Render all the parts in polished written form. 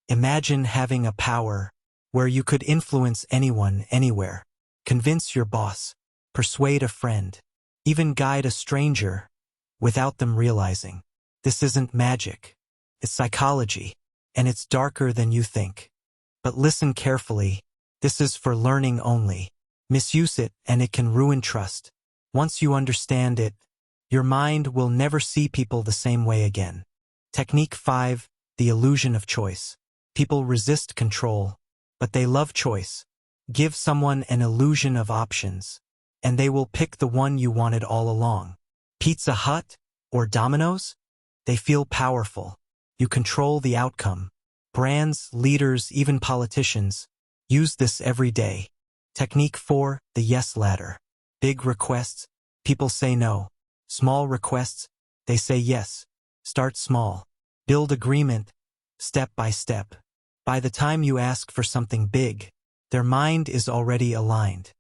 Imagine having a power where you could influence anyone, anywhere. Convince your boss, persuade a friend, even guide a stranger without them realizing. This isn't magic. It's psychology, and it's darker than you think. But listen carefully. This is for learning only. Misuse it, and it can ruin trust. Once you understand it, your mind will never see people the same way again. Technique 5, the illusion of choice. People resist control, but they love choice. Give someone an illusion of options, and they will pick the one you wanted all along. Pizza Hut or Domino's? They feel powerful. You control the outcome. Brands, leaders, even politicians use this every day. Technique 4, the yes ladder. Big requests, people say no. Small requests, they say yes. Start small. Build agreement, step by step. By the time you ask for something big, their mind is already aligned.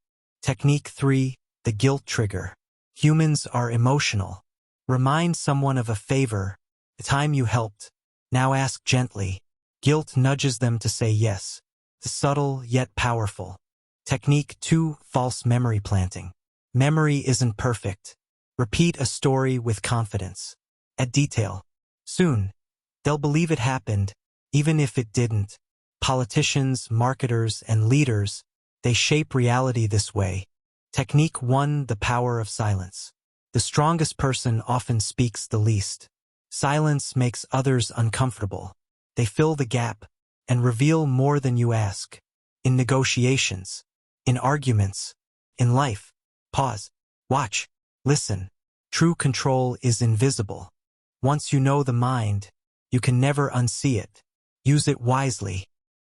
Technique 3, the guilt trigger. Humans are emotional. Remind someone of a favor, the time you helped. Now ask gently. Guilt nudges them to say yes. The subtle yet powerful. Technique 2, false memory planting. Memory isn't perfect. Repeat a story with confidence. Add detail. Soon, they'll believe it happened, even if it didn't. Politicians, marketers, and leaders, they shape reality this way. Technique 1, the power of silence. The strongest person often speaks the least. Silence makes others uncomfortable. They fill the gap and reveal more than you ask. In negotiations, in arguments, in life. Pause. Watch. Listen. True control is invisible. Once you know the mind, you can never unsee it. Use it wisely.